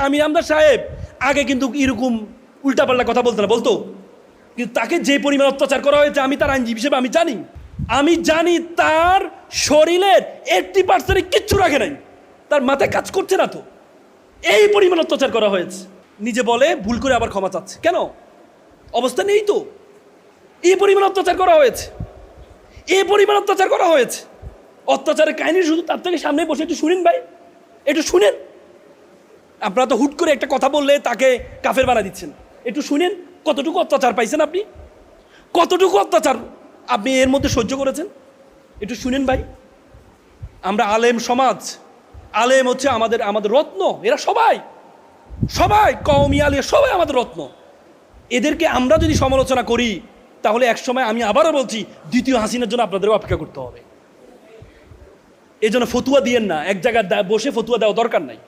আমির আমদার সাহেব আগে কিন্তু এরকম উল্টাপাল্টা কথা বলতো না, বলতো, কিন্তু তাকে যে পরিমাণ অত্যাচার করা হয়েছে আমি তার আইনজীবী হিসেবে আমি জানি তার শরীরের 80% কিচ্ছু রাখে নাই, তার মাথায় কাজ করছে না তো, এই পরিমাণ অত্যাচার করা হয়েছে। নিজে বলে ভুল করে আবার ক্ষমা চাচ্ছে, কেন? অবস্থা নেই তো, এই পরিমাণ অত্যাচার করা হয়েছে, এই পরিমাণ অত্যাচার করা হয়েছে। অত্যাচারের কাহিনী শুধু তার থেকে সামনে বসে একটু শুনেন ভাই, একটু শুনেন। আপনারা তো হুট করে একটা কথা বললে তাকে কাফের বানা দিচ্ছেন। একটু শুনেন কতটুকু অত্যাচার পাইছেন আপনি, কতটুকু অত্যাচার আপনি এর মধ্যে সহ্য করেছেন, একটু শুনেন ভাই। আমরা আলেম সমাজ, আলেম হচ্ছে আমাদের রত্ন, এরা সবাই কওমি আলিয়া সবাই আমাদের রত্ন। এদেরকে আমরা যদি সমালোচনা করি তাহলে একসময়, আমি আবারও বলছি, দ্বিতীয় হাসিনার জন্য আপনাদের অপেক্ষা করতে হবে। এই জন্য ফতুয়া দিয়েন না, এক জায়গায় বসে ফতুয়া দেওয়া দরকার নাই।